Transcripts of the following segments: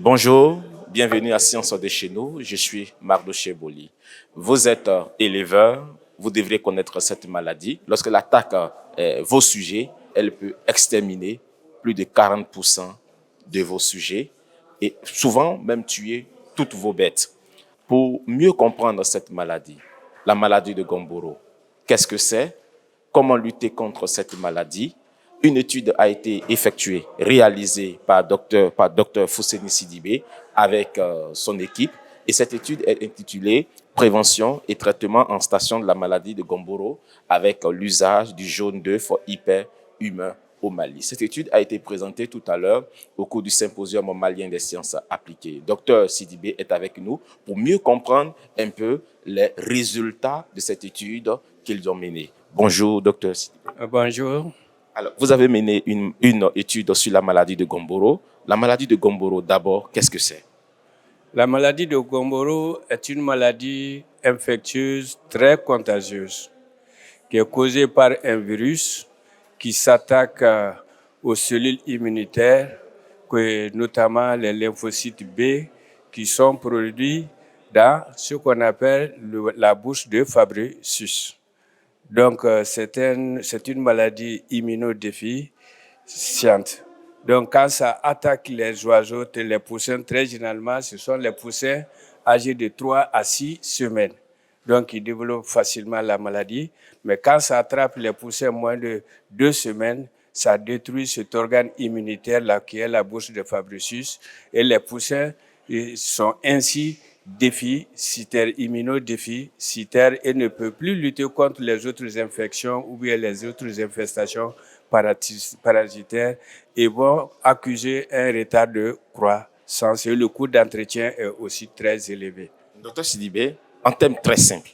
Bonjour, bienvenue à Sciences de chez nous. Je suis Mardoché Boli. Vous êtes éleveur, vous devrez connaître cette maladie. Lorsqu'elle attaque vos sujets, elle peut exterminer plus de 40% de vos sujets et souvent même tuer toutes vos bêtes. Pour mieux comprendre cette maladie, la maladie de Gumboro, qu'est-ce que c'est? Comment lutter contre cette maladie? Une étude a été effectuée, réalisée par Dr Fousseni Sidibé avec son équipe. Et cette étude est intitulée Prévention et traitement en station de la maladie de Gumboro avec l'usage du jaune d'œuf hyperhumain au Mali. Cette étude a été présentée tout à l'heure au cours du symposium malien des sciences appliquées. Dr Sidibé est avec nous pour mieux comprendre un peu les résultats de cette étude qu'ils ont menée. Bonjour, Dr Sidibé. Bonjour. Alors, vous avez mené une étude sur la maladie de Gumboro. La maladie de Gumboro, d'abord, qu'est-ce que c'est? La maladie de Gumboro est une maladie infectieuse très contagieuse qui est causée par un virus qui s'attaque aux cellules immunitaires, notamment les lymphocytes B, qui sont produits dans ce qu'on appelle la bouche de Fabricius. Donc, c'est une maladie immunodéficiente. Donc, quand ça attaque les oiseaux, les poussins, très généralement, ce sont les poussins âgés de 3 à 6 semaines. Donc, ils développent facilement la maladie. Mais quand ça attrape les poussins moins de 2 semaines, ça détruit cet organe immunitaire-là qui est la bouche de Fabricius. Et les poussins sont ainsi immunodéficitaires et ne peuvent plus lutter contre les autres infections ou bien les autres infestations parasitaires et vont accuser un retard de croissance. Et le coût d'entretien est aussi très élevé. Docteur Sidibé, en termes très simples,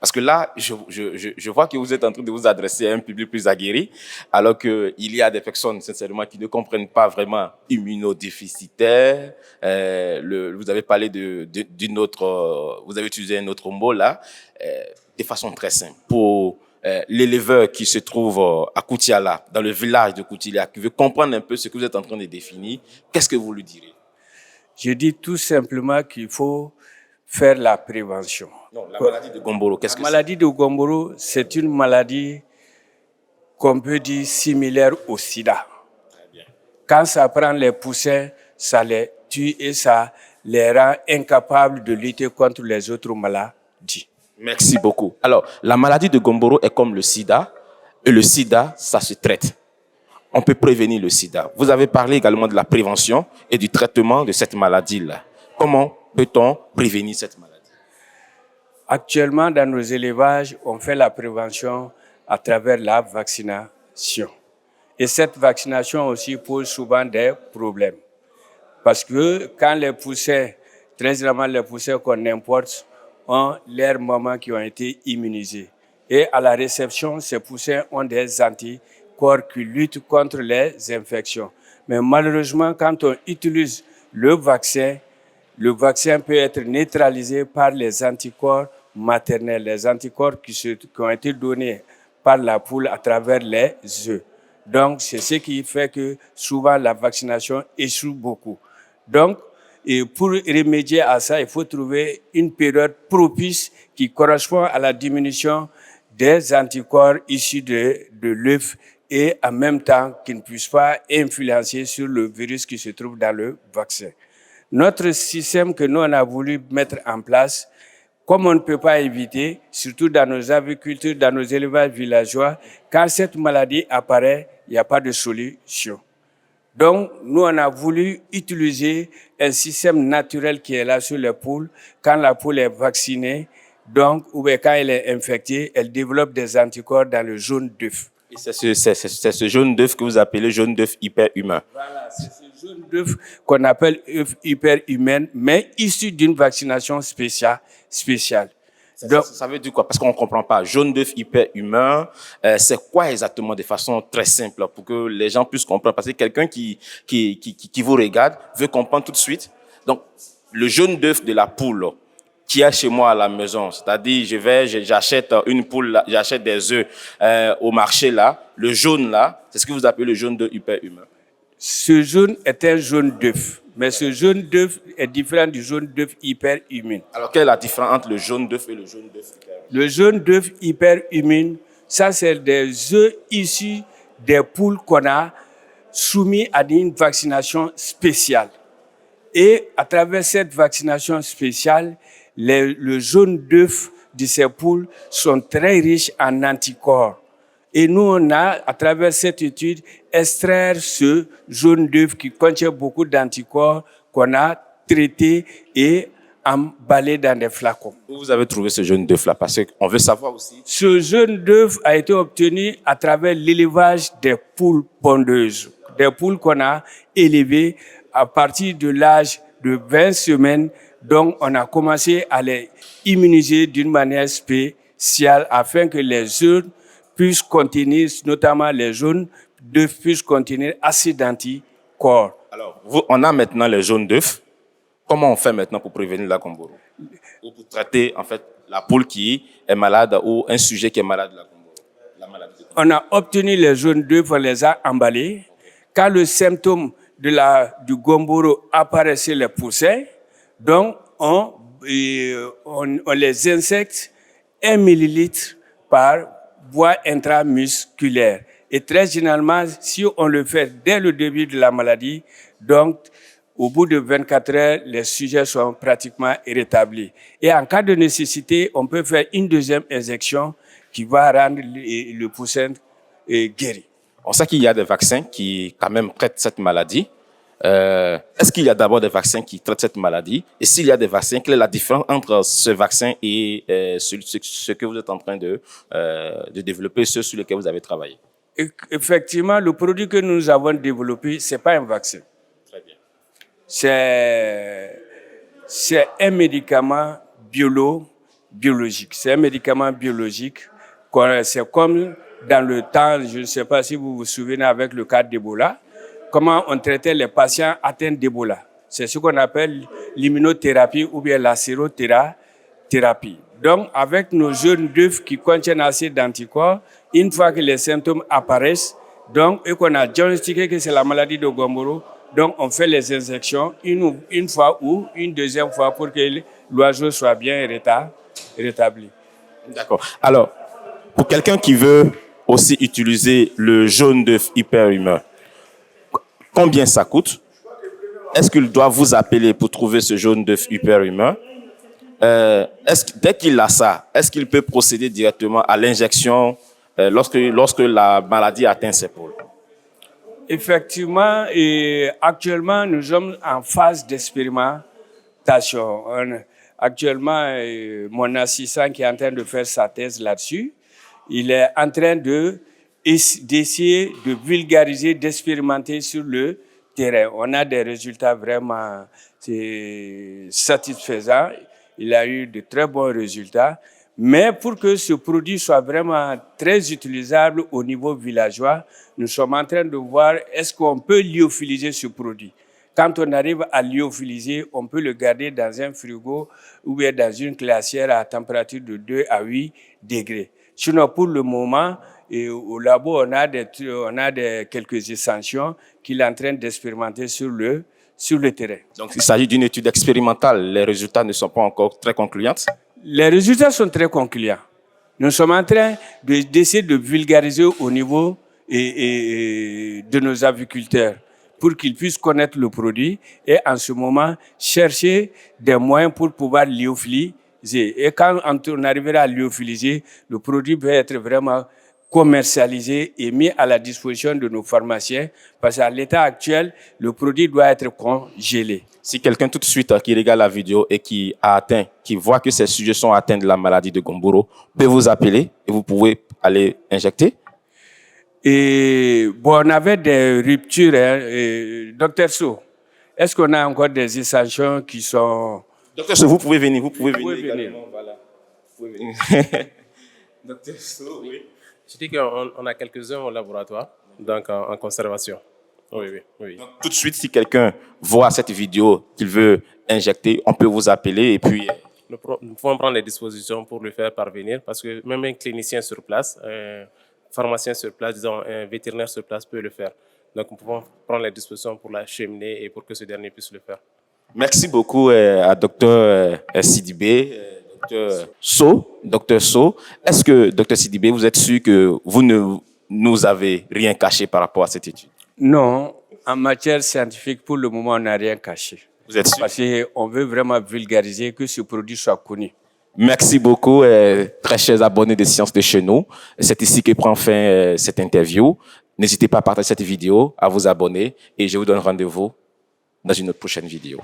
parce que là, je vois que vous êtes en train de vous adresser à un public plus aguerri, alors qu'il y a des personnes, sincèrement, qui ne comprennent pas vraiment immunodéficitaire. Vous avez parlé d'une autre, vous avez utilisé un autre mot là, de façon très simple. Pour l'éleveur qui se trouve à Koutiala, dans le village de Koutiala, qui veut comprendre un peu ce que vous êtes en train de définir, qu'est-ce que vous lui direz? Je dis tout simplement qu'il faut faire la prévention. Non, la maladie de Gumboro, qu'est-ce que c'est? La maladie de Gumboro, c'est une maladie qu'on peut dire similaire au sida. Très bien. Quand ça prend les poussins, ça les tue et ça les rend incapables de lutter contre les autres maladies. Merci beaucoup. Alors, la maladie de Gumboro est comme le sida, et le sida, ça se traite. On peut prévenir le sida. Vous avez parlé également de la prévention et du traitement de cette maladie-là. Comment peut-on prévenir cette maladie? Actuellement, dans nos élevages, on fait la prévention à travers la vaccination. Et cette vaccination aussi pose souvent des problèmes. Parce que quand les poussins, très généralement les poussins qu'on importe, ont leurs mamans qui ont été immunisées. Et à la réception, ces poussins ont des anticorps qui luttent contre les infections. Mais malheureusement, quand on utilise le vaccin peut être neutralisé par les anticorps maternels, les anticorps qui ont été donnés par la poule à travers les œufs. Donc, c'est ce qui fait que souvent la vaccination échoue beaucoup. Donc, et pour remédier à ça, il faut trouver une période propice qui correspond à la diminution des anticorps issus de l'œuf et en même temps qui ne puissent pas influencer sur le virus qui se trouve dans le vaccin. Notre système que nous on a voulu mettre en place, comme on ne peut pas éviter, surtout dans nos agricultures, dans nos élevages villageois, quand cette maladie apparaît, il n'y a pas de solution. Donc, nous, on a voulu utiliser un système naturel qui est là sur les poules. Quand la poule est vaccinée, donc, ou bien quand elle est infectée, elle développe des anticorps dans le jaune d'œuf. Et c'est ce jaune d'œuf que vous appelez jaune d'œuf hyperhumain. Voilà, c'est ce jaune d'œuf qu'on appelle œuf hyperhumain, mais issu d'une vaccination spéciale. Donc, ça veut dire quoi? Parce qu'on ne comprend pas. Jaune d'œuf hyperhumain, c'est quoi exactement de façon très simple pour que les gens puissent comprendre? Parce que quelqu'un qui vous regarde veut comprendre tout de suite. Donc, le jaune d'œuf de la poule qui est chez moi à la maison, c'est-à-dire j'achète une poule, j'achète des œufs au marché là, le jaune là, c'est ce que vous appelez le jaune d'œuf hyperhumain. Ce jaune est un jaune d'œuf, Mais ce jaune d'œuf est différent du jaune d'œuf hyperhumide. Alors, quelle est la différence entre le jaune d'œuf et le jaune d'œuf hyperhumide? Le jaune d'œuf hyperhumide, ça c'est des œufs issus des poules qu'on a soumis à une vaccination spéciale. Et à travers cette vaccination spéciale, le jaune d'œuf de ces poules sont très riches en anticorps. Et nous, on a, à travers cette étude, extraire ce jaune d'œuf qui contient beaucoup d'anticorps qu'on a traité et emballé dans des flacons. Où vous avez trouvé ce jaune d'œuf-là? Parce qu'on veut savoir aussi. Ce jaune d'œuf a été obtenu à travers l'élevage des poules pondeuses, des poules qu'on a élevées à partir de l'âge de 20 semaines. Donc, on a commencé à les immuniser d'une manière spéciale afin que les œufs puissent contenir, notamment les jaunes d'œufs, puissent contenir assez d'anticorps. Alors, on a maintenant les jaunes d'œufs. Comment on fait maintenant pour prévenir la Gumboro? Ou pour traiter, en fait, la poule qui est malade ou un sujet qui est malade de la Gumboro? La maladie de Gumboro. On a obtenu les jaunes d'œufs, on les a emballés. Quand le symptôme du Gumboro apparaît chez les poussins, donc on les injecte 1 millilitre par voie intramusculaire. Et très généralement, si on le fait dès le début de la maladie, donc au bout de 24 heures, les sujets sont pratiquement rétablis. Et en cas de nécessité, on peut faire une deuxième injection qui va rendre le poussin guéri. On sait qu'il y a des vaccins qui, quand même, traitent cette maladie. Est-ce qu'il y a d'abord des vaccins qui traitent cette maladie? Et s'il y a des vaccins, quelle est la différence entre ce vaccin et ce que vous êtes en train de développer, ceux sur lesquels vous avez travaillé? Effectivement, le produit que nous avons développé, c'est pas un vaccin. Très bien. C'est un médicament biologique. C'est un médicament biologique. C'est comme dans le temps, je ne sais pas si vous vous souvenez avec le cas d'Ebola, comment on traitait les patients atteints d'Ebola. C'est ce qu'on appelle l'immunothérapie ou bien la sérothérapie. Donc, avec nos jaunes d'œufs qui contiennent assez d'anticorps, une fois que les symptômes apparaissent, donc, et qu'on a diagnostiqué que c'est la maladie de Gumboro, donc on fait les injections une fois ou une deuxième fois pour que l'oiseau soit bien rétabli. D'accord. Alors, pour quelqu'un qui veut aussi utiliser le jaune d'œuf hyperhumain, combien ça coûte? Est-ce qu'il doit vous appeler pour trouver ce jaune d'œuf hyperhumain? Dès qu'il a ça, est-ce qu'il peut procéder directement à l'injection lorsque la maladie atteint ses poules? Effectivement, et actuellement, nous sommes en phase d'expérimentation. Actuellement, mon assistant qui est en train de faire sa thèse là-dessus, il est en train d'essayer de vulgariser, d'expérimenter sur le terrain. On a des résultats vraiment satisfaisants. Il a eu de très bons résultats. Mais pour que ce produit soit vraiment très utilisable au niveau villageois, nous sommes en train de voir est-ce qu'on peut lyophiliser ce produit. Quand on arrive à lyophiliser, on peut le garder dans un frigo ou bien dans une glacière à température de 2 à 8 degrés. Sinon, pour le moment, au labo, on a quelques échantillons qu'il est en train d'expérimenter sur le terrain. Donc, il s'agit d'une étude expérimentale. Les résultats ne sont pas encore très concluants? Les résultats sont très concluants. Nous sommes en train d'essayer de vulgariser au niveau de nos aviculteurs pour qu'ils puissent connaître le produit et en ce moment chercher des moyens pour pouvoir lyophiliser. Et quand on arrivera à lyophiliser, le produit peut être vraiment commercialisé et mis à la disposition de nos pharmaciens parce qu'à l'état actuel, le produit doit être congelé. Si quelqu'un tout de suite qui regarde la vidéo et qui voit que ces sujets sont atteints de la maladie de Gumboro, peut vous appeler et vous pouvez aller injecter? Et bon, on avait des ruptures. Docteur So, est-ce qu'on a encore des échantillons qui sont... Docteur So, vous pouvez venir. Vous pouvez venir. Voilà. Vous pouvez venir. Docteur So, oui. Je dis qu'on a quelques-uns au laboratoire, donc en conservation. Oui. Donc, tout de suite, si quelqu'un voit cette vidéo qu'il veut injecter, on peut vous appeler et puis... Nous pouvons prendre les dispositions pour le faire parvenir parce que même un clinicien sur place, un pharmacien sur place, disons un vétérinaire sur place peut le faire. Donc, nous pouvons prendre les dispositions pour l'acheminer et pour que ce dernier puisse le faire. Merci beaucoup à Dr Sidibé, Dr So. Est-ce que, Dr Sidibé, vous êtes sûr que vous ne nous avez rien caché par rapport à cette étude? Non, en matière scientifique, pour le moment, on n'a rien caché. Vous êtes sûr? Parce qu'on veut vraiment vulgariser, que ce produit soit connu. Merci beaucoup, très chers abonnés de Sciences de chez nous. C'est ici que prend fin cette interview. N'hésitez pas à partager cette vidéo, à vous abonner et je vous donne rendez-vous dans une autre prochaine vidéo.